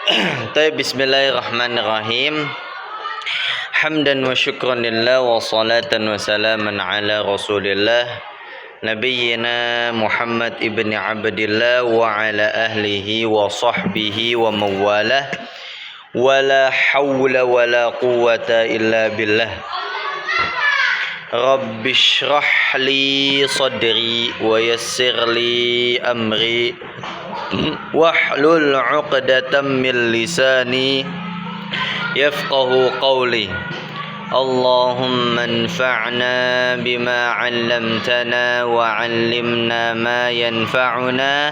Bismillahirrahmanirrahim. Hamdan wa syukran lillah wa salatan wa salaman ala Rasulillah Nabiyyina Muhammad ibn Abdillah wa ala ahlihi wa sahbihi wa mawalah. Wa la hawla wa la quwwata illa billah. Rabbi shrah li sadri wa yassir li amri wahlul 'uqdatam min lisani yafqahu qawli. Allahumma anfa'na bima 'allamtana wa 'allimna ma yanfa'una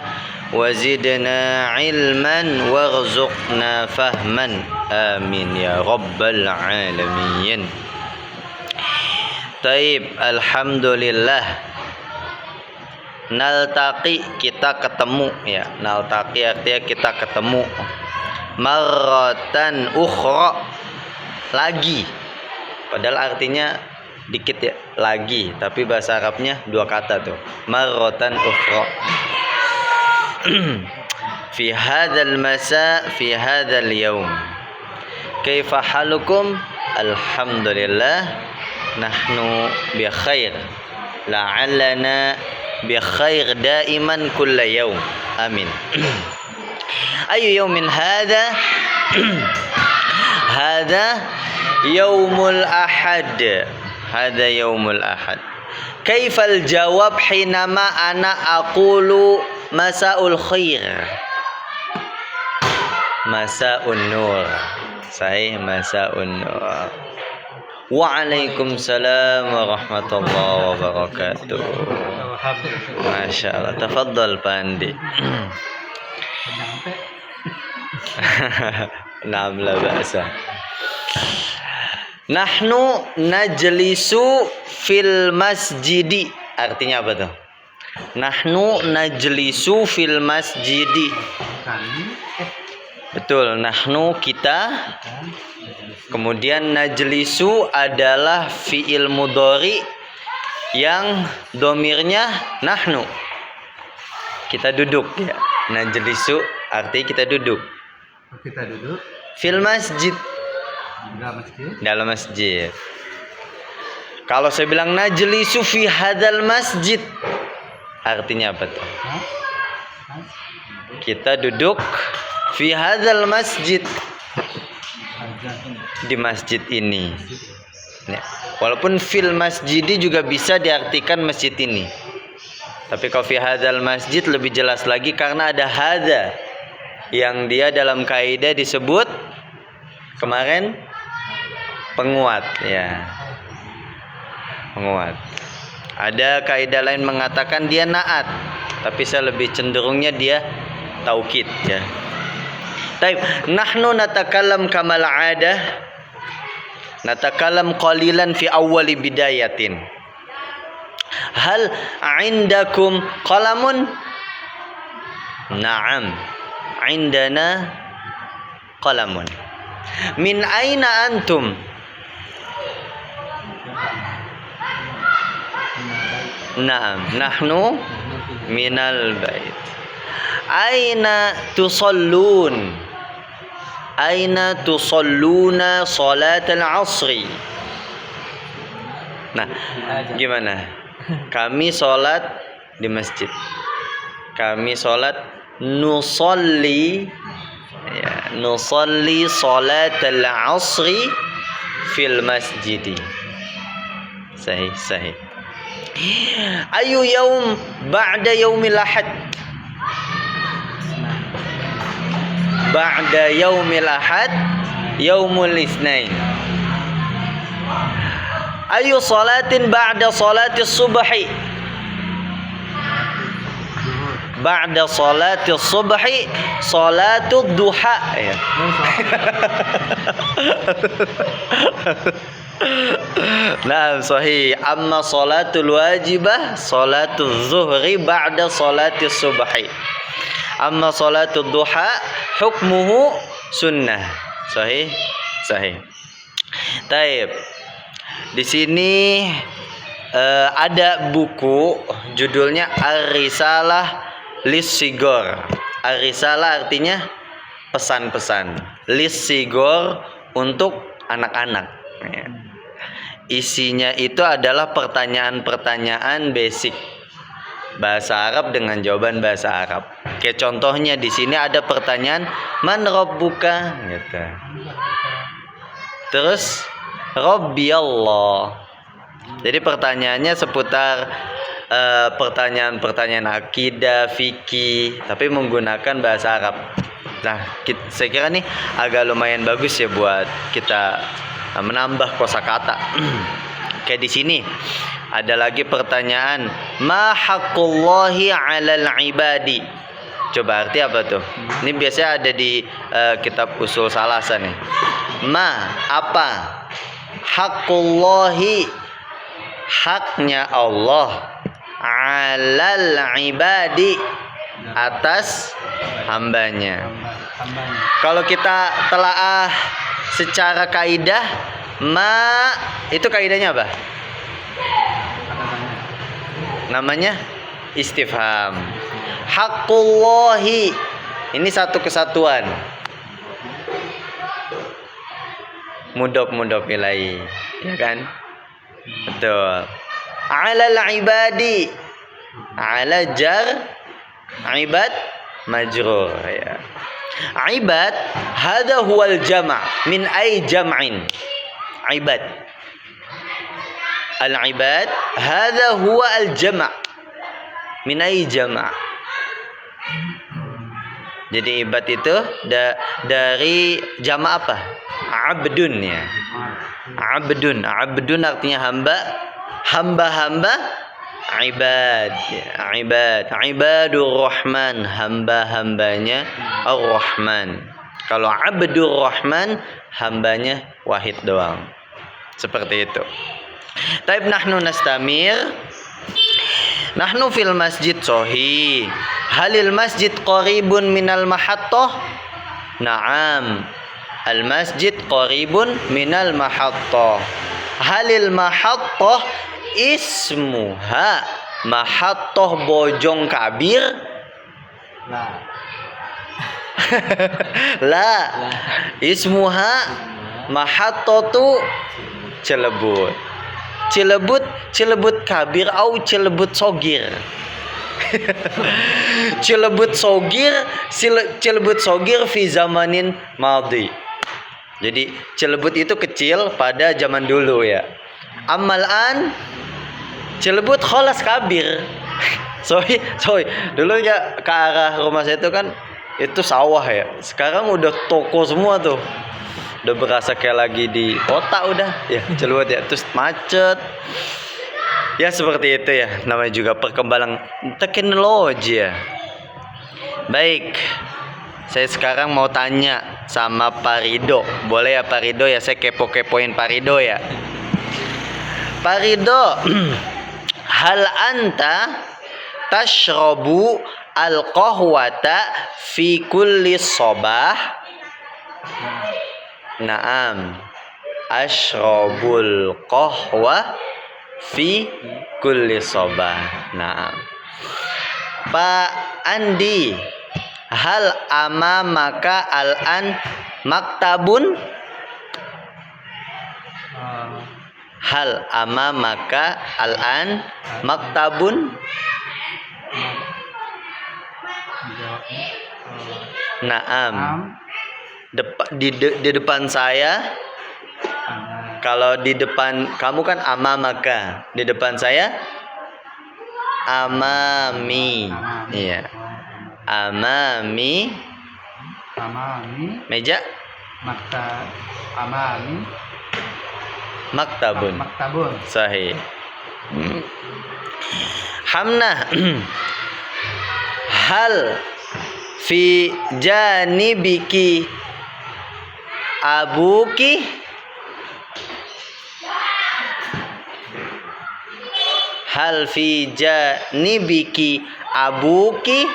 wa zidna 'ilman warzuqna fahman. Amin ya rabbal alamin. Taib, alhamdulillah. Naltaqi, kita ketemu ya. Naltaqi artinya kita ketemu. Marratan ukhra, lagi. Padahal artinya dikit ya, lagi. Tapi bahasa Arabnya dua kata tuh. Marratan ukhra. Fi hadzal masa, fi hadzal yaum. Kaifa halukum? Alhamdulillah. Nahnu bi khair, la'allana bi khair daiman kulla yaum. Amin. Ayu yaumin hadha? Hadha yaumul ahad. Hadha yaumul ahad. Kaifal jawab hinama ana aqulu masaul khair? Masaun nur. Sahih, masaun nur. Waalaikumsalam warahmatullahi wabarakatuh. Masya Allah. Tafadhal Pandi. Naam, la ba'sa. Nahnu najlisu fil masjidi. Artinya apa tuh? Nahnu najlisu fil masjidi. Betul, nahnu kita. Kemudian najlisu adalah fi'il mudhari yang domirnya nahnu. Kita duduk ya. Najlisu artinya kita duduk. Kita duduk Fil masjid. Dalam masjid. Kalau saya bilang najlisu fi hadzal masjid, artinya apa tuh? Kita duduk fi hadzal masjid, di masjid ini ya. Walaupun fil masjidi juga bisa diartikan masjid ini, tapi kalau fi hadzal masjid lebih jelas lagi karena ada hadza yang dia dalam kaidah disebut kemarin penguat ya, penguat. Ada kaidah lain mengatakan dia naat, tapi saya lebih cenderungnya dia taukid ya. Taib, nahnu natakallam kamal 'adah. Natakallam qalilan fi awwali bidayatin. Hal 'indakum qalamun? Na'am. 'Indana qalamun. Min aina antum? Na'am, nahnu minal bait. Aina tusallun? Aina tusalluna salat al-asri? Nah, gimana? Kami sholat di masjid. Kami sholat nusalli ya, nusalli salat al-asri fil masjidi. Sahih, sahih. Ayu yaum ba'da yaumil ahad? Ba'da yaumil ahad yaumul itsnain. Ayu salatin ba'da salatis subhi? Ba'da salatis subhi salatud duha ya. Nah, sahih. Amma salatul wajibah salatuz zuhri ba'da salatis subhi. Amma salatul duha hukmuhu sunnah. Sahih, sahih. Taib. Di sini ada buku judulnya Ar-Risalah Lis-Sigor. Ar-Risalah artinya pesan-pesan. Lissigor untuk anak-anak. Ya. Isinya itu adalah pertanyaan-pertanyaan basic bahasa Arab dengan jawaban bahasa Arab. Kayak contohnya di sini ada pertanyaan man rabbuka gitu. Terus Rabbi Allah. Jadi pertanyaannya seputar pertanyaan-pertanyaan akidah, fikih, tapi menggunakan bahasa Arab. Nah, saya kira nih agak lumayan bagus ya buat kita menambah kosakata. Kayak di sini ada lagi pertanyaan, ma haqqullahi 'alal ibadi. Coba arti apa tuh? Ini biasanya ada di kitab usul salasa nih. Ma apa? Haqqullahi, haknya Allah, 'alal ibadi, atas hambanya. Kalau kita telaah secara kaidah, ma itu kaidahnya apa? Namanya istifham. Haqqullahi, ini satu kesatuan. Mudhof ilaihi, ya kan? Betul. 'Alal ibadi, 'ala jar, ibad majrur ya. Ibad hadha huwal jama' min ay jam'in. Ibad, al-ibad hadha huwa al-jama' min ay jama'. Jadi ibad itu dari jama' apa? Abdun ya. Abdun artinya hamba. Hamba-hamba ibad ya. Ibadur Rahman, hamba-hambanya Ar-Rahman. Kalau Abdur Rahman, hambanya wahid doang. Seperti itu. Taib nahnu nastamir. Nahnu fil masjid sahih. Halil masjid qaribun minal mahattah? Naam. Al masjid qaribun minal mahattah. Halil mahattah ismuha mahattah Bojong Kabir? La. Ismuha mahattatu Cilebut. Cilebut Kabir au Cilebut Sogir? Cilebut Sogir fi zamanin madhi. Jadi Cilebut itu kecil pada zaman dulu ya. Amalan Cilebut kholas kabir. Sorry. Dulu ya ke arah rumah saya itu kan itu sawah ya. Sekarang udah toko semua tuh. Udah berasa kayak lagi di kota udah ya. Cilebut ya. Terus macet. Ya seperti itu ya. Namanya juga perkembangan teknologi ya. Baik. Saya sekarang mau tanya sama Pak Rido. Boleh ya Pak Rido ya, saya kepo-kepoin Pak Rido ya. Pak Rido, hal anta tashrabu al-qahwata fi kulli sabah? Naam. Ashrabul qahwa fi kulli sabah. Naam. Pak Andi, hal amamaka al-an maktabun? Hal amamaka al-an maktabun? Naam. Di depan saya. Kalau di depan kamu kan amamaka, di depan saya amami. Iya. Amami meja. Maktabun. Sahih. Hamna, hal fi janibiki abuki? Hal fi janibiki abuki?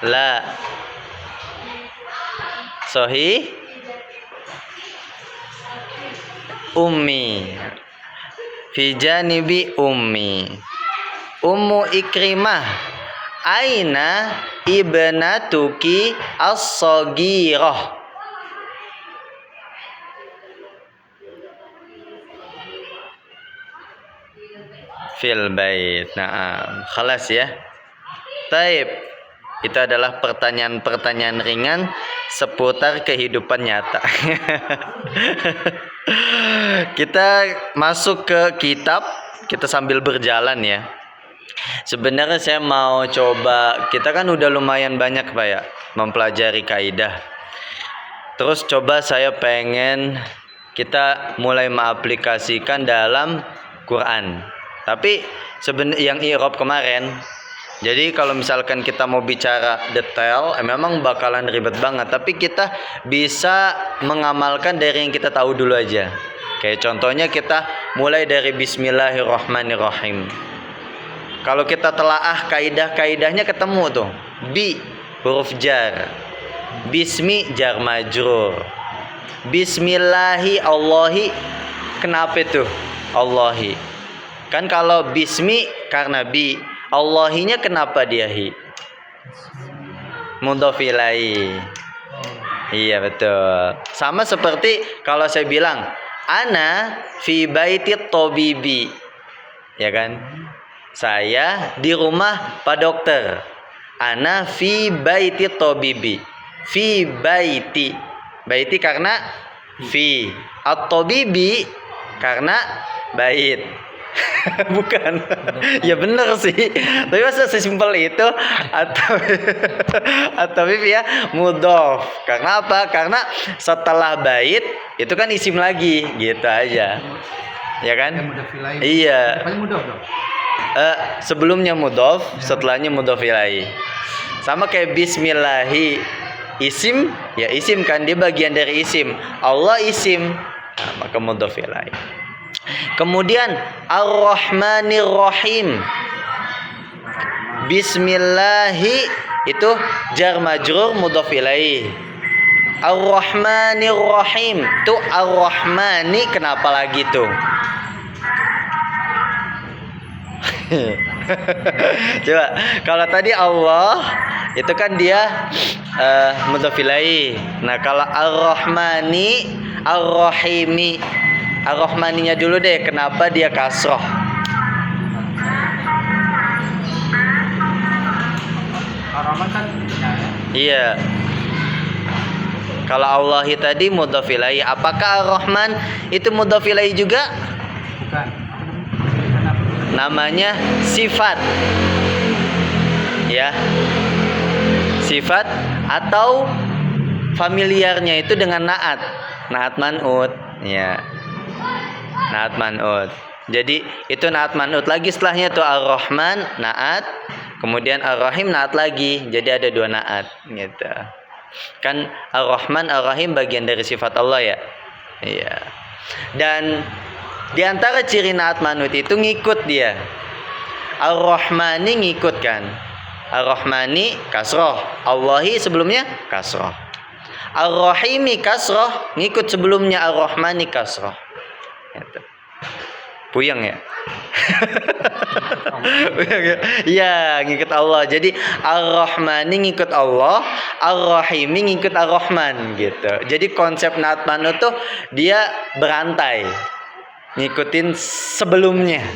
La. Sahih. Ummi. Fi janibi ummi. Ummu Ikrimah. Aina ibnatuki as-saghirah. Fil bait. Nah, khalas ya. Taib. Itu adalah pertanyaan-pertanyaan ringan seputar kehidupan nyata. Kita masuk ke kitab, kita sambil berjalan ya. Sebenarnya saya mau coba, kita kan udah lumayan banyak Pak ya mempelajari kaidah. Terus coba saya pengen kita mulai mengaplikasikan dalam Quran. Tapi yang i'rab kemarin, jadi kalau misalkan kita mau bicara detail, memang bakalan ribet banget. Tapi kita bisa mengamalkan dari yang kita tahu dulu aja. Kayak contohnya kita mulai dari Bismillahirrahmanirrahim. Kalau kita telaah kaidah-kaidahnya ketemu tuh. Bi huruf jar, bismi jar majrur, Bismillahi Allahi. Kenapa itu Allahi? Kan kalau bismi karena bi, Allahinya kenapa dia hi? Mudhof ilaihi. Iya betul. Sama seperti kalau saya bilang ana fi baiti tabibi. Ya kan? Saya di rumah Pak Dokter. Ana fi baiti tabibi. Fi baiti. Baiti karena fi. At-tabibi karena bait. Bukan. Ya benar sih. Tapi masa sesimpel itu atau ya mudhof. Karena apa? Karena setelah bait itu kan isim lagi, gitu aja. Ya kan? Iya. Sebelumnya mudhof, setelahnya mudhof ilaihi. Sama kayak bismillahi. Isim, ya isim kan, dia bagian dari isim. Allah isim. Nah, maka mudhof ilaihi. Kemudian Ar-Rahmanir-Rahim. Bismillahi itu jar majrur mudhof ilaihi. Ar-Rahmanir-Rahim. Tuh Ar-Rahmani kenapa lagi tuh? Coba kalau tadi Allah itu kan dia mudhof ilaihi. Nah, kalau Ar-Rahmani, Ar-Rahimi, Ar-Rahmaninya dulu deh, kenapa dia kasroh? Ar-Rahman kan iya. Kalau Allahi tadi mudhof ilaihi, apakah Ar-Rahman itu mudhof ilaihi juga? Bukan. Namanya sifat. Ya. Sifat atau familiarnya itu dengan naat. Naat man'ut, ya. Naat man'ut. Jadi itu naat man'ut lagi, setelahnya tuh Ar-Rahman naat, kemudian Ar-Rahim naat lagi. Jadi ada dua naat gitu. Kan Ar-Rahman Ar-Rahim bagian dari sifat Allah ya. Iya. Dan di antara ciri naat man'ut itu ngikut dia. Ar-Rahmani ngikut kan. Ar-Rahmani kasroh, Allahi sebelumnya kasroh. Ar-Rahimi kasroh, ngikut sebelumnya Ar-Rahmani kasroh. Puyeng ya? Iya, ngikut Allah. Jadi Ar-Rahmani ngikut Allah, Ar-Rahimi ngikut Ar-Rahman gitu. Jadi konsep naat man'ut tuh dia berantai, ngikutin sebelumnya.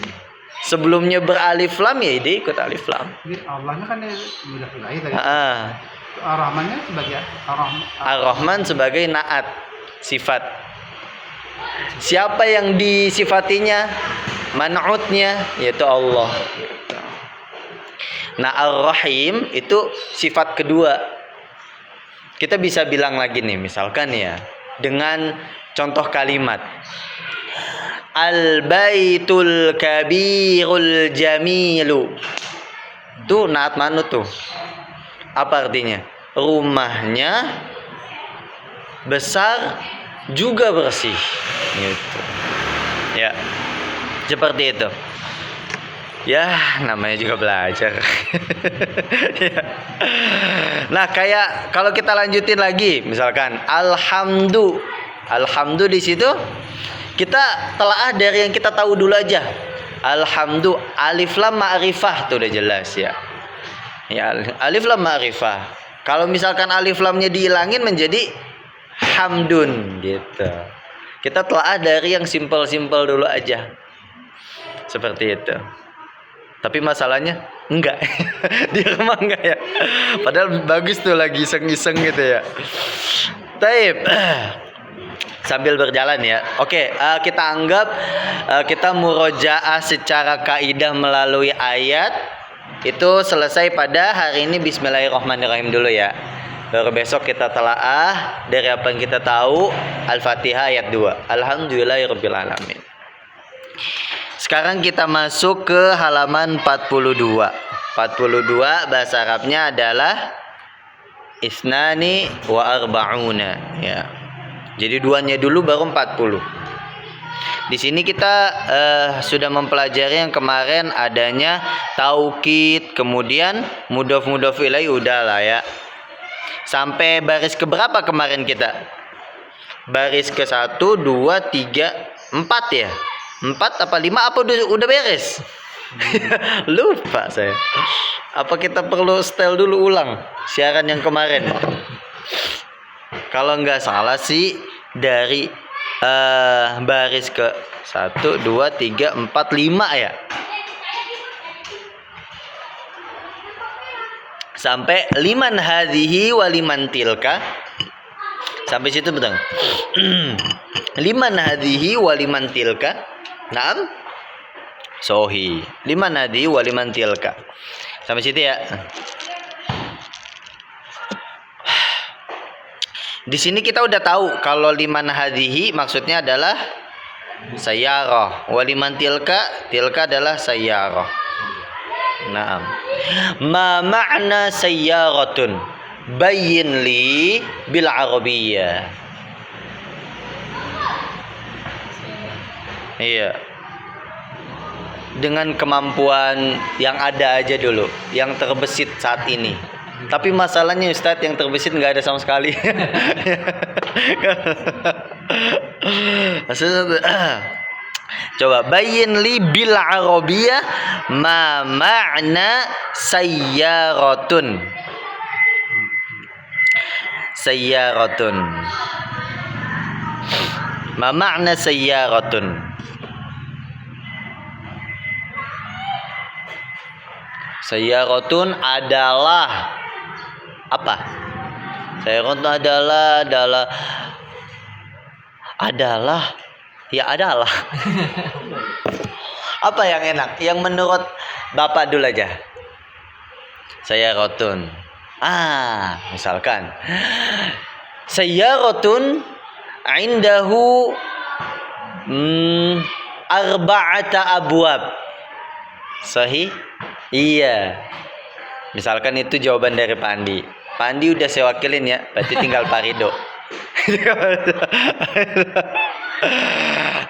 Sebelumnya beralif lam ya dia ikut alif lam. Allahnya kan udah lahir tadi. Ar-Rahmannya sebagai Ar-Rahman sebagai naat sifat. Siapa yang disifatinya? Man'utnya yaitu Allah. Nah, Ar-Rahim itu sifat kedua. Kita bisa bilang lagi nih, misalkan ya, dengan contoh kalimat Al-Baitul Kabirul Jamilu. Tuh naat man'ut tuh. Apa artinya? Rumahnya besar juga bersih gitu. Ya. Seperti itu. Ya, namanya juga belajar. Ya. Nah, kayak kalau kita lanjutin lagi, misalkan alhamdu di situ kita telaah dari yang kita tahu dulu aja. Alhamdu, alif lam ma'rifah tuh udah jelas ya. Ya, alif lam ma'rifah. Kalau misalkan alif lamnya dihilangin menjadi hamdun gitu. Kita telah dari yang simpel-simpel dulu aja. Seperti itu. Tapi masalahnya enggak. Di rumah enggak ya. Padahal bagus tuh lagi iseng-iseng gitu ya. Taib. Sambil berjalan ya. Oke, kita anggap kita murojaah secara kaidah melalui ayat itu selesai pada hari ini. Bismillahirrahmanirrahim dulu ya. Baru besok kita telaah dari apa yang kita tahu. Al-Fatihah ayat 2. Alhamdulillahirabbil alamin. Sekarang kita masuk ke halaman 42. 42 bahasa Arabnya adalah isnani wa arba'una ya. Jadi duanya dulu baru 40. Di sini kita sudah mempelajari yang kemarin adanya taukid, kemudian mudhof ilaih udah lah ya. Sampai baris keberapa kemarin kita? Baris ke 1, 2, 3, 4 ya? 4 apa 5 apa udah beres? Lupa saya. Apa kita perlu setel dulu ulang siaran yang kemarin? Kalau nggak salah sih dari baris ke 1, 2, 3, 4, 5 ya. Sampai liman hadhihi wa liman tilka. Sampai situ betul. Liman hadhihi wa liman tilka. Naam. Sohi. Liman hadhihi wa liman tilka. Sampai situ ya. Di sini kita udah tahu kalau liman hadhihi maksudnya adalah sayyarah. Wa liman tilka adalah sayyarah. Naam. Ma ma'na sayyaratun? Bayyin li bil arabiyyah. Iya. Dengan kemampuan yang ada aja dulu, yang terbesit saat ini. Tapi masalahnya Ustadz yang terbesit nggak ada sama sekali. Coba bayyin li bil arabiyyah ma ma'na sayyaratun. Sayyaratun. Ma ma'na sayyaratun. Sayyaratun adalah apa? Sayyaratun adalah ya adalah. Apa yang enak? Yang menurut Bapak dulu aja. Sayyaratun. Misalkan sayyaratun indahu arba'ata abwab. Sahih? Iya. Misalkan itu jawaban dari Pak Andi. Pak Andi udah saya wakilin ya, berarti tinggal Pak Rido.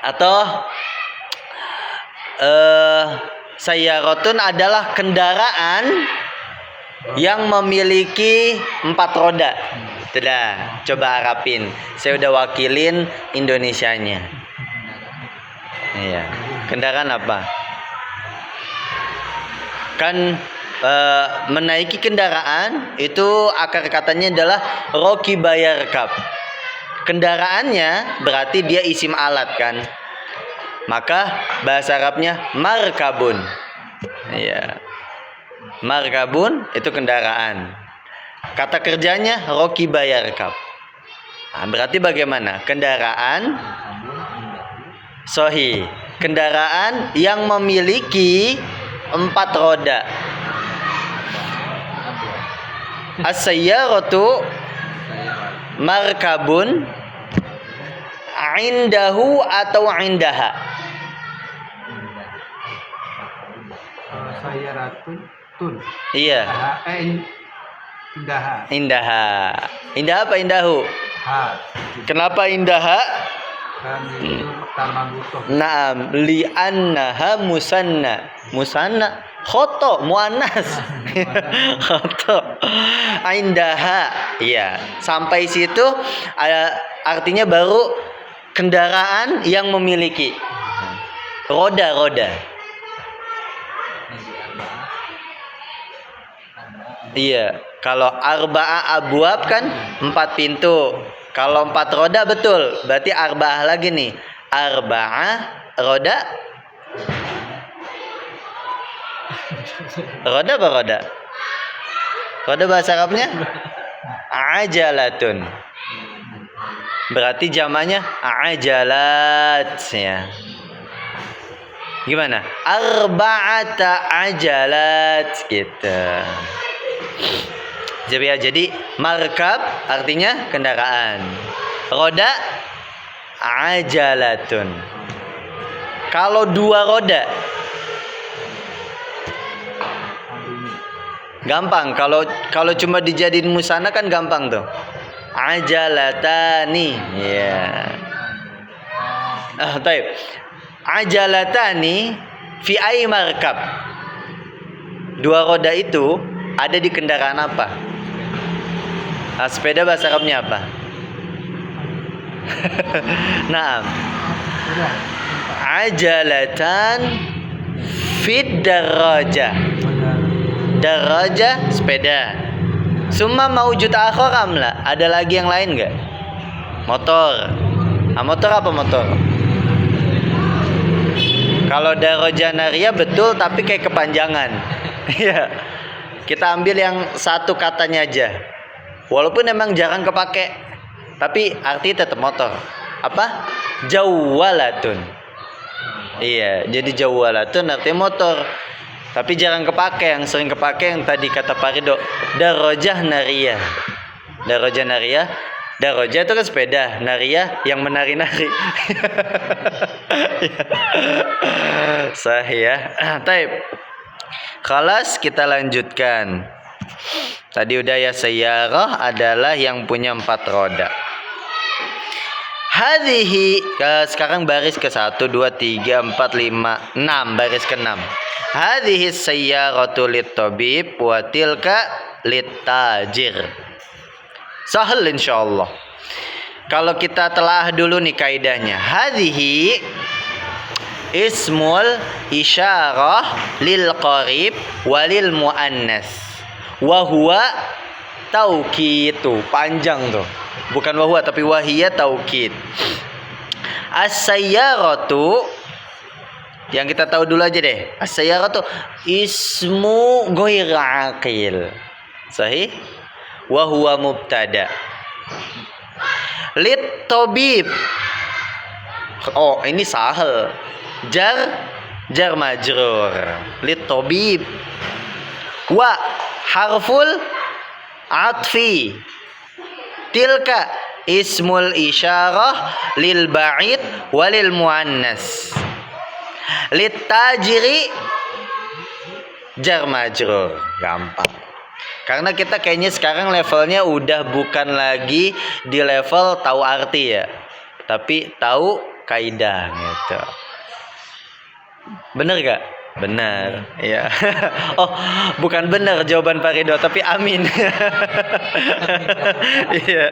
Atau sayyaratun adalah kendaraan yang memiliki 4 roda. Sudah, coba harapin. Saya udah wakilin Indonesianya. Iya. Kendaraan apa? Kan menaiki kendaraan itu akar katanya adalah rokiba yarkab. Kendaraannya berarti dia isim alat kan. Maka bahasa Arabnya markabun. Iya. Markabun itu kendaraan. Kata kerjanya rokiba yarkab. Berarti bagaimana? Kendaraan sahih. Kendaraan yang memiliki 4 roda. As-sayyaratu markabun indahu atau indaha. Sayyaratun tun. Iya. Indaha. Indaha apa indahu? Kenapa indaha? Kan itu pertama butuh. Naam, li'annaha musanna. Musanna khoto muannas. Khoto. Indaha. Iya, sampai situ artinya baru kendaraan yang memiliki roda-roda. Iya, kalau arba'a abwab kan 4 pintu. Kalau 4 roda betul, berarti arba'ah lagi nih. Arba'ah roda. Roda apa roda? Roda bahasa Arabnya ajalatun. Berarti jamaknya ajalat ya. Gimana? Arba'ata ajalat gitu. Jadi markab artinya kendaraan. Roda ajalatun. Kalau 2 roda gampang. Kalau cuma dijadiin musana kan gampang tuh. Ajalatani. Ya. Taib. Ajalatani fi ai markab. 2 roda itu ada di kendaraan apa? Sepeda bahasa Arabnya apa? Naam. Ajalatan fid darajah. Darajah sepeda. Summa maujud akhar amla. Ada lagi yang lain enggak? Motor. Motor apa motor? Kalau darajah nariyah betul tapi kayak kepanjangan. Iya. Kita ambil yang satu katanya aja. Walaupun emang jarang kepake, tapi arti tetap motor. Apa? Jawalatun. Iya, jadi jawalatun artinya motor. Tapi jarang kepake, yang sering kepake yang tadi kata Pak Ridho, darajah nariyah. Darajah nariyah, darajah itu kan sepeda, nariyah yang menari-nari. Sahih ya. Taib. Khalas, kita lanjutkan. Tadi udah ya, sayyarah adalah yang punya 4 roda. Hadhihi, sekarang baris ke 1 2 3 4 5 6, baris ke 6. Hadhihi sayyaratu lit-tabib wa tilka lit-tajir. Sahal insyaallah. Kalau kita telah dulu nih kaidahnya. Hadhihi ismul isyarah lil qarib walil muannas. Wa huwa taukid, tuh panjang tuh. Bukan wahwa tapi wahiyah taukid. As-sayyaratu yang kita tahu dulu aja deh. As-sayyaratu ismu ghair aqil. Sahih? Wa huwa mubtada. Lit tabib. Oh, ini sahal. Jar majrur. Lit tabib. Wa harful atfi. Tilka ismul isyarah lil ba'id walil muannas. Lit tajiri jar majrur. Gampang. Karena kita kayaknya sekarang levelnya udah bukan lagi di level tahu arti ya, tapi tahu kaidah gitu. Bener gak? Benar, ya. Oh, bukan benar jawaban Pak Ridho, tapi amin. Iya.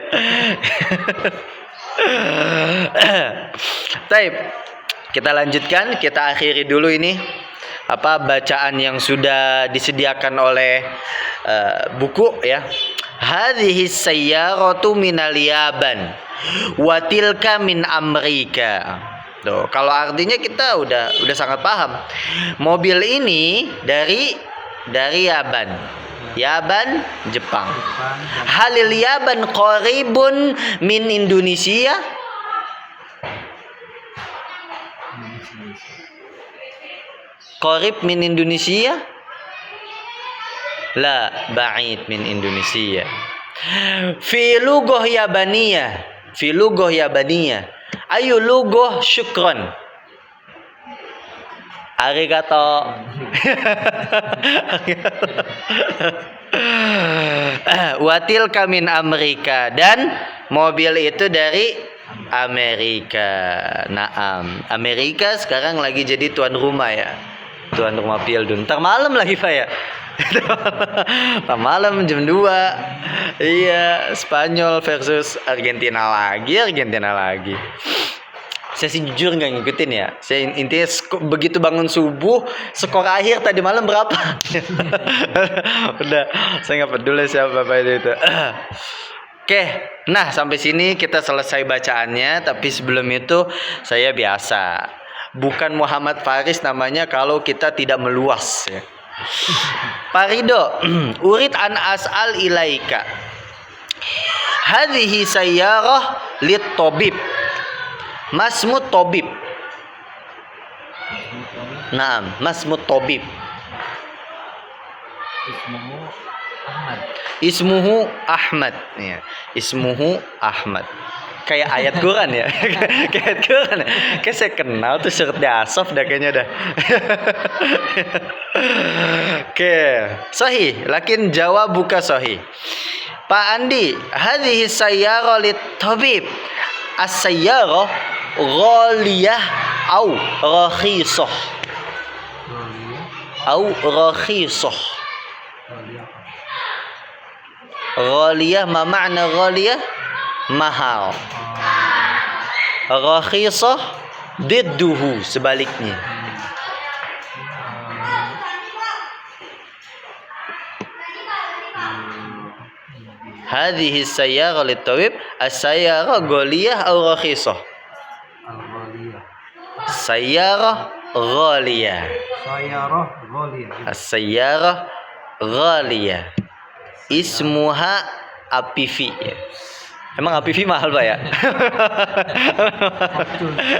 Taib. Kita lanjutkan, kita akhiri dulu ini bacaan yang sudah disediakan oleh buku ya. Hadhihi sayyaratu minal Yaban wa tilka min Amerika. Tuh, kalau artinya kita udah sangat paham. Mobil ini dari Yaban. Yaban, Jepang. Halil Yaban qaribun min Indonesia. Qarib min Indonesia? La, ba'id min Indonesia. Fi lughah Yabaniyah. Fi lughah Yabaniyah. Ayu lughah syukron. Arigato. Watil kamin Amerika, dan mobil itu dari Amerika. Naam. Amerika sekarang lagi jadi tuan rumah ya. Tuan rumah Piala Dunia. Ntar malam lagi Pak ya. Ntar malam jam 2. Iya, Spanyol versus Argentina lagi. Saya sih jujur nggak ngikutin ya. Saya intinya begitu bangun subuh, skor akhir tadi malam berapa? Udah, saya nggak peduli siapa bapak itu. Oke, nah sampai sini kita selesai bacaannya. Tapi sebelum itu saya biasa, bukan Muhammad Faris namanya kalau kita tidak meluas ya. Parido, urid an as'al ilaika. Hadhihi sayyarah lit tabib. Masmut tabib. Naam, masmut tabib. Ismuhu Ahmad. Ya, ismuhu Ahmad. Kayak ayat Quran ya. Kayak ayat Quran. Kayak saya kenal tuh surat Asaf dah kayaknya dah. Oke, sahih. Lakin jawab buka sahih. Pak Andi, hadhihi sayyara lit tabib. As-sayyara ghaliyah au rakhisah. Au rakhisah. Ghaliyah ma ma'na ghaliyah? Mahal. Rakhisah didduhu, sebaliknya. Hadhihi sayyara lit-tabib, as-sayyara ghaliyah aw rakhisah? Al-ghaliyah. Sayyara ghaliyah. Sayyarah ghaliyah. As-sayyara ghaliyah. Ismuha Apifi. Emang Apifi mahal Pak ya?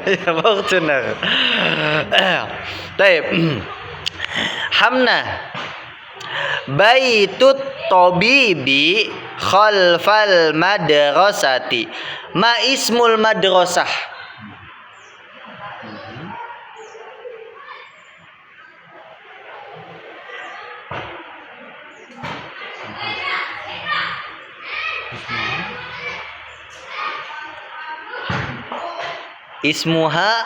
Ya, Fortuner. Baik. Hamna. Baitut tabibi khalfal madrasati. Ma ismul madrasah? Ismuha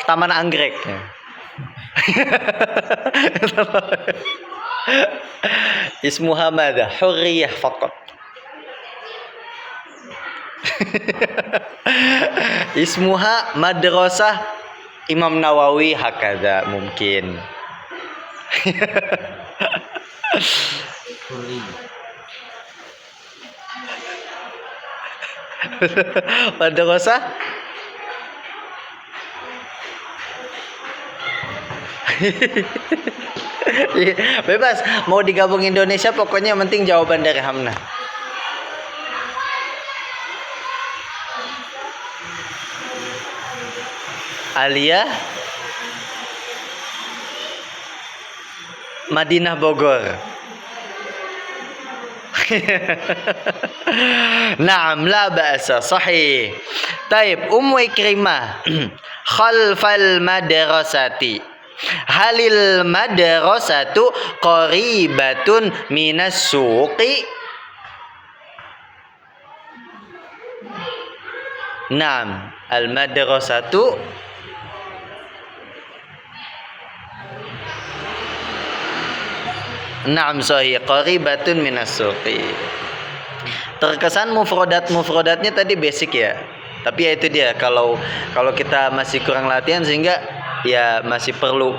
Taman Anggrek. Ismuha madha? Hurriyah faqat. Ismuha madrasah Imam Nawawi hakadha mungkin. Madrasah bebas mau digabung Indonesia, pokoknya yang penting jawaban dari Hamna. Alia Madinah Bogor. Naam, la ba'sa, sahih. Taib, Ummu Ikrimah. Khalfal madrasati. Halil madrasatu qaribatun minas suqi? Naam, al madrasatu Naam, sahih, qaribatun minas suqi. Terkesan mufradatnya tadi basic ya. Tapi ya itu dia, kalau kita masih kurang latihan sehingga ya masih perlu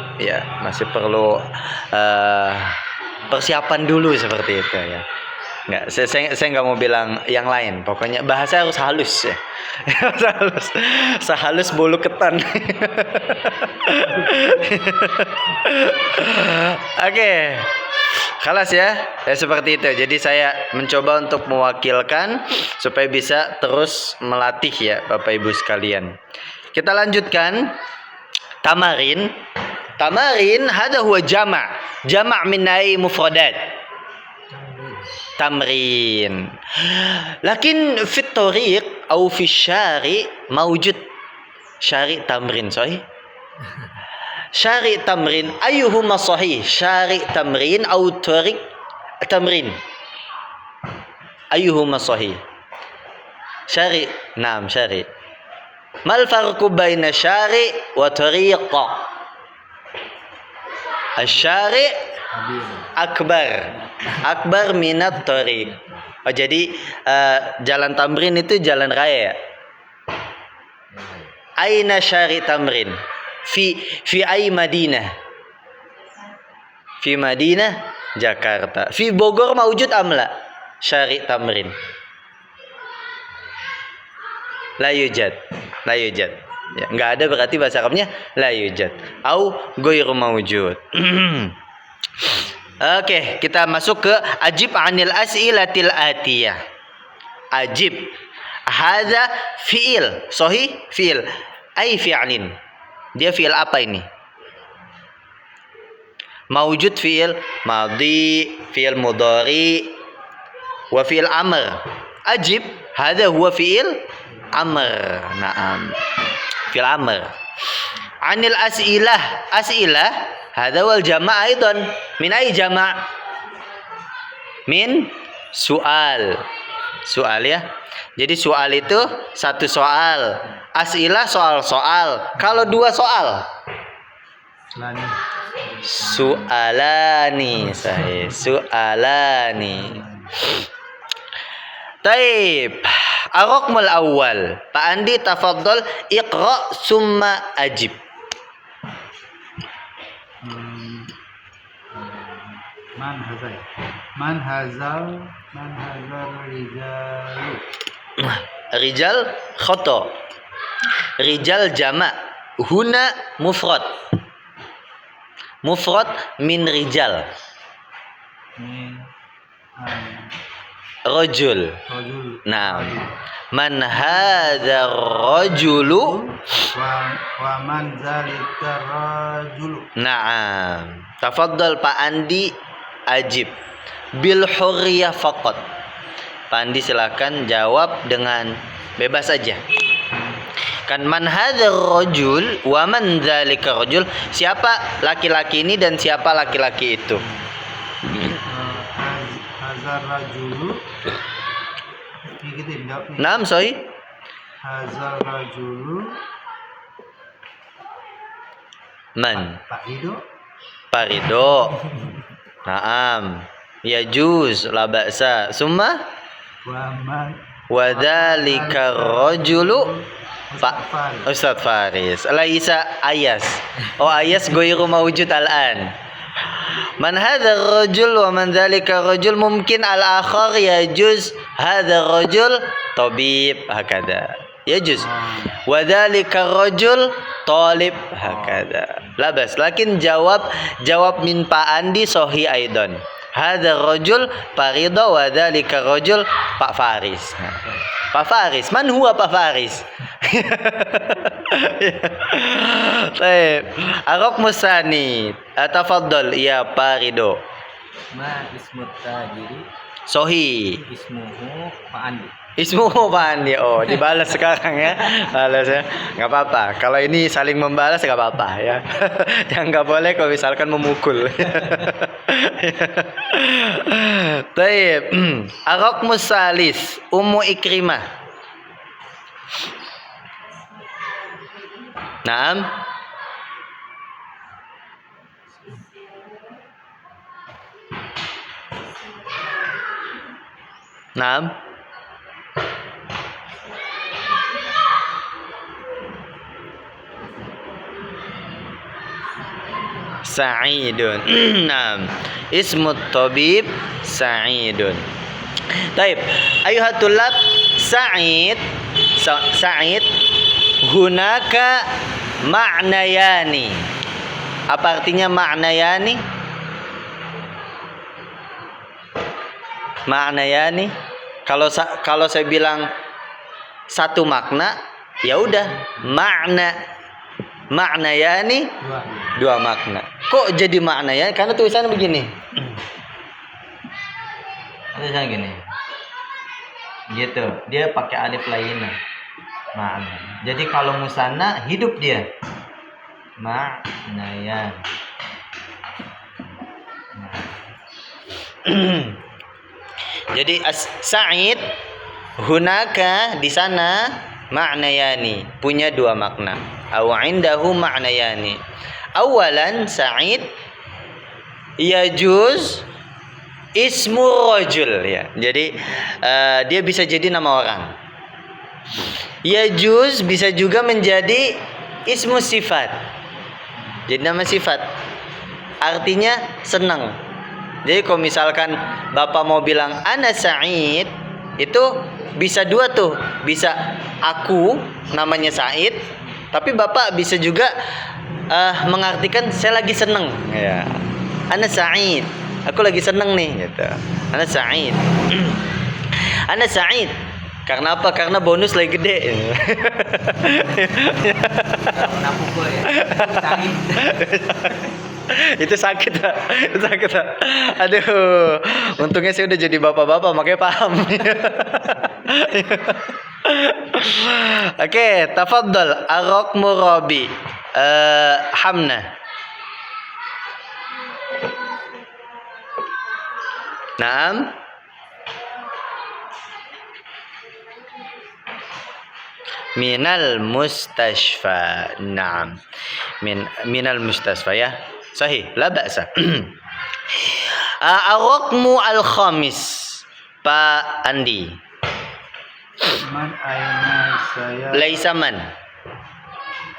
persiapan dulu seperti itu ya. Nggak, saya nggak mau bilang yang lain. Pokoknya bahasa harus halus ya. Harus sehalus bulu ketan. Oke. Kalas ya, seperti itu. Jadi saya mencoba untuk mewakilkan supaya bisa terus melatih ya Bapak Ibu sekalian. Kita lanjutkan. Tamarin hada huwa jama' min ai mufradat. Tamrin. Lakin fit tariq atau fi syari mawjud syari tamrin, sahih? Syari tamrin ayyuhuma sahih? Syari tamrin atau tariq tamrin? Ayyuhuma sahih? Syari. Naam, syari. Mal farqu baina syari wa tariq? Asy-syari Kabir. Akbar. Akbar minat thoriq. Oh, jadi jalan Tamrin itu jalan raya ya? Aina syari Tamrin? Fi ai Madinah? Fi Madinah Jakarta. Fi Bogor maujud amla syari Tamrin? La yujad. La yujad. Ya, enggak ada berarti bahasa Arabnya la yujad. Au ghairu maujud. Oke, kita masuk ke ajib anil as'ilatil atiyah. Ajib. Hadza fi'il. Sahih fi'il. Ai fi'lin. Dia fi'il apa ini? Maujud fi'il madhi, fi'il mudhari, wa fi'il amr. Ajib. Hadza huwa fi'il amr. Naam. Fi'il amr. Anil as'ilah. As'ilah hadza wal jama' aidan. Min ai jama'? Min soal. Soal ya. Jadi soal itu satu soal. As'ilah soal-soal. Kalau dua soal? Lani. Su'alani. Sahih. Su'alani. Taib. Ar-raqmul awwal. Pak Andi tafaddal iqra summa ajib. Man hazal rijalu. Rijal khoto. Rijal jama. Huna mufrad. Mufrad min rijal. Rajul. Nah. Man hadha rajulu Wa man zalika rajulu. Naam. Tafaddal Pak Andi ajib bil hurriyah faqat. Pak Andi silakan jawab dengan bebas saja. Kan man hadzal rajul wa man dzalika rajul, siapa laki-laki ini dan siapa laki-laki itu? Hazar rajulu. Gitu jawabnya. Naam sahih. Hazar rajulu. Man? Pak Rido. Pak Ridho. Naam. Yajuz la ba'sa. Summa Wa man wa dzalika rajulu Pak Ustaz Faris. Laisa Ayas. Oh, Ayas ghairu mawjud al-an. Man hadha rajul wa man dzalika rajul, mungkin al-akhar yajuz hadha rajul tabib hakada. Yajuz. Wa dzalika rajul talib hakada. Labas. Lakin jawab min Pak Andi sahih aidan. Hadza rajul Pak Ridho wa dzalika rajul Pak Faris. Pak Faris, man huwa Pak Faris? Baik. Ar-raqmus tsani. Tafaddal ya Pak Ridho. Ma ismut tajiri. Sahih. Ismuhu Pak Andi. Ismuhu Pak Andi. Oh, dibalas sekarang ya. Balas ya. Enggak apa-apa. Kalau ini saling membalas enggak apa-apa ya. Yang enggak boleh kalau misalkan memukul. Baik. Ar-raqmus salis. Ummu Ikrimah. Naam. Naam. Sa'idun. Naam. Ismut tabib Sa'idun. Taib. Ayuhat tulab, Sa'id hunaka ma'nayani. Apa artinya ma'nayani? Ma'nayani. Kalau saya bilang satu makna, ya udah maknayani dua makna. Kok jadi maknayani? Karena tulisannya begini. Tulisannya gini. Gitu. Dia pakai alif lainnya. Makna. Jadi kalau musanna hidup dia. Maknayan. Jadi Sa'id hunaka di sana ma'nayani, punya dua makna. Aw indahu ma'nayani. Awalan Sa'id Yajuz ismu rajul ya. Jadi dia bisa jadi nama orang. Yajuz bisa juga menjadi ismu sifat. Jadi nama sifat. Artinya senang. Jadi kalau misalkan Bapak mau bilang ana Sa'id, itu bisa dua tuh. Bisa aku namanya Sa'id, tapi Bapak bisa juga mengartikan saya lagi senang ya. Ana Sa'id. Aku lagi senang nih gitu. Ana Sa'id. Ana Sa'id. Karena apa? Karena bonus lagi gede. Karena pukul ya. Sakit. Itu sakit, Pak. Itu sakit, Pak. Aduh, untungnya saya udah jadi bapak-bapak makanya paham. Oke, tafadhal ar-raqmu rabi. Hamna. Naam. Minal mustashfa. Naam. Minal mustashfa ya. Sahih, la ba'sa. Ar-raqmu al-khamis. Pak Andi. Man aina saya. Laisa man.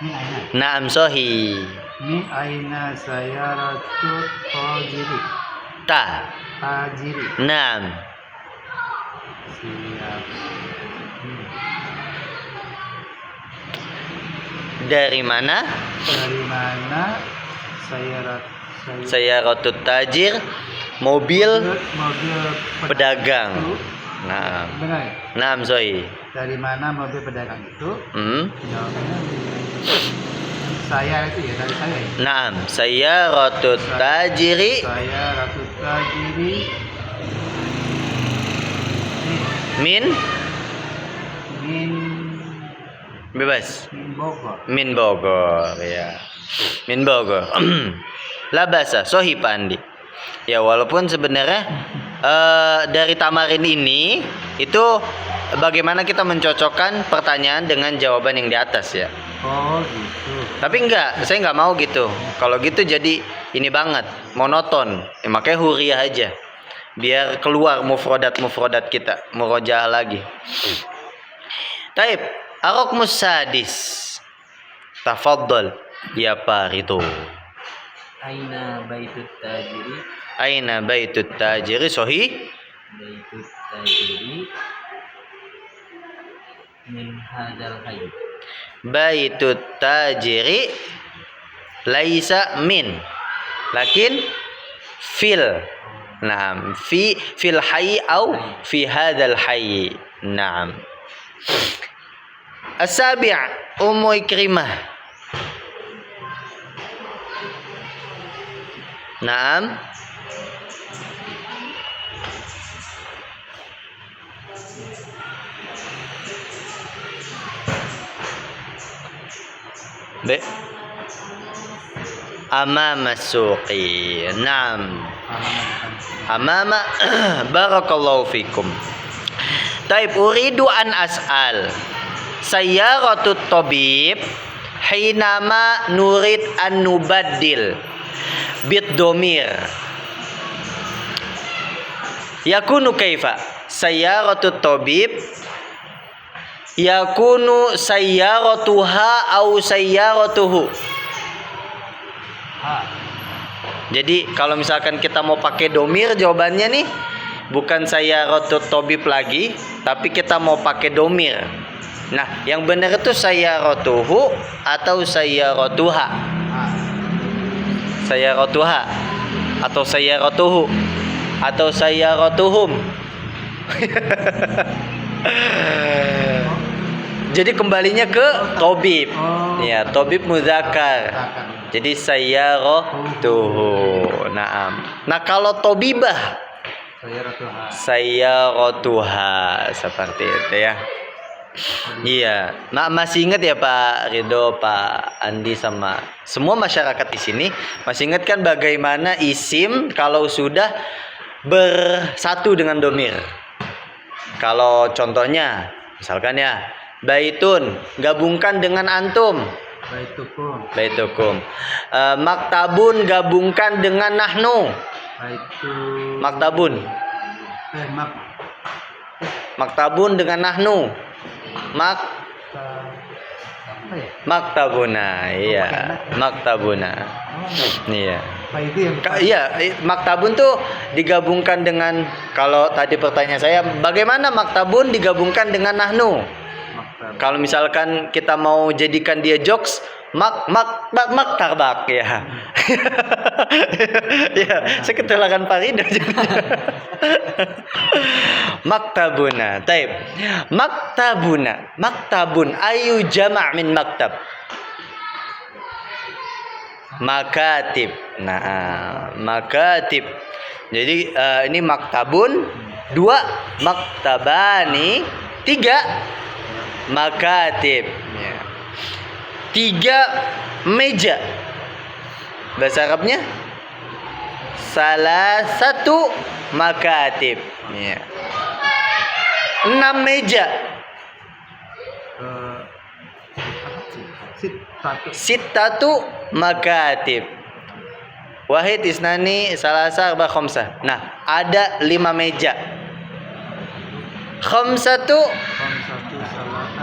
Min aina. Naam sahih. Min aina sayaratu tajiri. Ta. Tajiri. Naam. Siap. Dari mana? Dari mana Sayaratut tajir, mobil mobil pedagang. itu? Nah, Benar ya? naam sahih. Dari mana mobil pedagang itu? Hmm. Jawabannya saya itu ya, dari saya ya. Naam, sayaratut tajiri Saya Ratu Tajiri min min bebas. Bogor. Min Bogor ya. Min Bogor. La basa sahih Pak Andi. Ya walaupun sebenarnya dari tamarin ini itu bagaimana kita mencocokkan pertanyaan dengan jawaban yang di atas ya. Oh gitu. Tapi saya nggak mau gitu. Kalau gitu jadi ini banget, monoton. Makanya huriyah aja. Biar keluar mufrodat kita, murojaah lagi. Taib, ar-raqmus sadis. Tafadhal ya Pak Rito. Aina baitut tajiri. Aina baitut tajiri sahih? Baitut tajiri min hadal hayy. Baitut tajiri laisa min. Lakin fil. Naam, fil hayy au fi hadal hayy. Naam. As-sabi' Ummu Ikrimah. Naam. B. Amama suqi. Naam. Amama. Barakallahu fikum. Taib uridu an as'al. Sayyaratut tabib hinama nurid an nubaddil bid domir yakunu kaifa sayyaratut tabib yakunu sayyaratuha au sayyaratuhu. Jadi kalau misalkan kita mau pakai domir, jawabannya nih bukan sayyaratut tabib lagi, tapi kita mau pakai domir. Nah, yang benar itu sayyaratuhu atau sayyaratuha. Sayyaratuha atau sayyaratuhu atau sayyaratuhum. Jadi kembalinya ke tabib. Ya, tabib muzakkar. Jadi sayyaratuhu. Naam. Nah, kalau tabibah sayyaratuha seperti itu ya. Iya, masih ingat ya Pak Ridho, Pak Andi sama semua masyarakat di sini masih ingat kan bagaimana isim kalau sudah bersatu dengan domir. Kalau contohnya, misalkan ya, baitun gabungkan dengan antum. Baitukum. Baitukum. Maktabun gabungkan dengan nahnu. Itu Maktabun. mak Maktabun dengan nahnu. apa ya? Maktabuna. Iya. Maktabuna. Iya. Apa itu yang Iya, maktabun tuh digabungkan dengan, kalau tadi pertanyaan saya, bagaimana maktabun digabungkan dengan nahnu? maktab? Kalau misalkan kita mau jadikan dia jokes, maktabak ya. Ya, saya ketularan Farida. Maktabuna. Taib. Maktabuna. Maktabun ayu jama' min maktab. Makatib. Nah, makatib. Jadi ini maktabun, 2 maktabani, 3 makatib. Ya. 3 meja. Bahasa Arabnya salah satu makatib. Ya. 6 meja. Sittatu makatib. Wahid isnani salasa arba khamsah. Nah, ada 5 meja. Khamsatu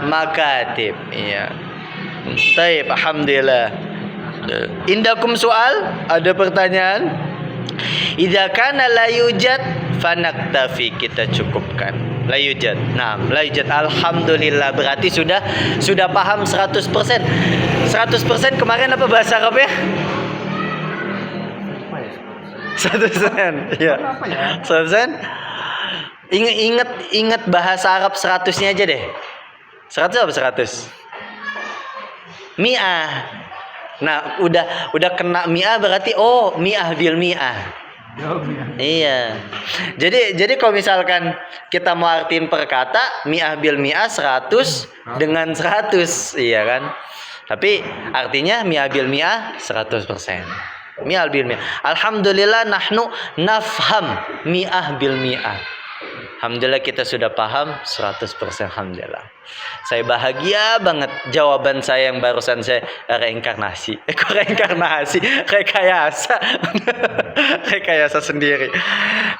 makatib. Iya. Baik, alhamdulillah. Indakum soal? Ada pertanyaan? Idza kana la yujad fanaktafi, kita cukupkan. La yujad. Nah, la yujad. Alhamdulillah, berarti sudah paham 100%. 100% kemarin apa bahasa Arabnya? 100%. Ya. 100%. Ingat bahasa Arab 100-nya aja deh. 100 apa 100? Mi'ah. Nah, udah kena mi'ah berarti mi'ah bil mi'ah. Iya. Jadi kalau misalkan kita mau artiin per kata, mi'ah bil mi'ah 100 dengan 100, iya kan? Tapi artinya mi'ah bil mi'ah 100%. Mi'ah bil mi'ah. Alhamdulillah nahnu nafham mi'ah bil mi'ah. Alhamdulillah kita sudah paham 100%. Alhamdulillah. Saya bahagia banget jawaban saya yang barusan saya reinkarnasi. Kok reinkarnasi? Rekayasa. Rekayasa sendiri.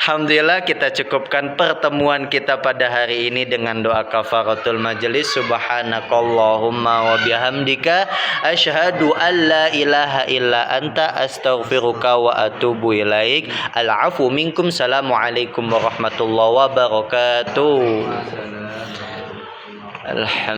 Alhamdulillah kita cukupkan pertemuan kita pada hari ini dengan doa kafaratul majelis. Subhanakallahumma wa bihamdika asyhadu an la ilaha illa anta astaghfiruka wa atubu ilaik. Al-afu minkum. Assalamualaikum warahmatullahi wabarakatuh. Alhamdulillah.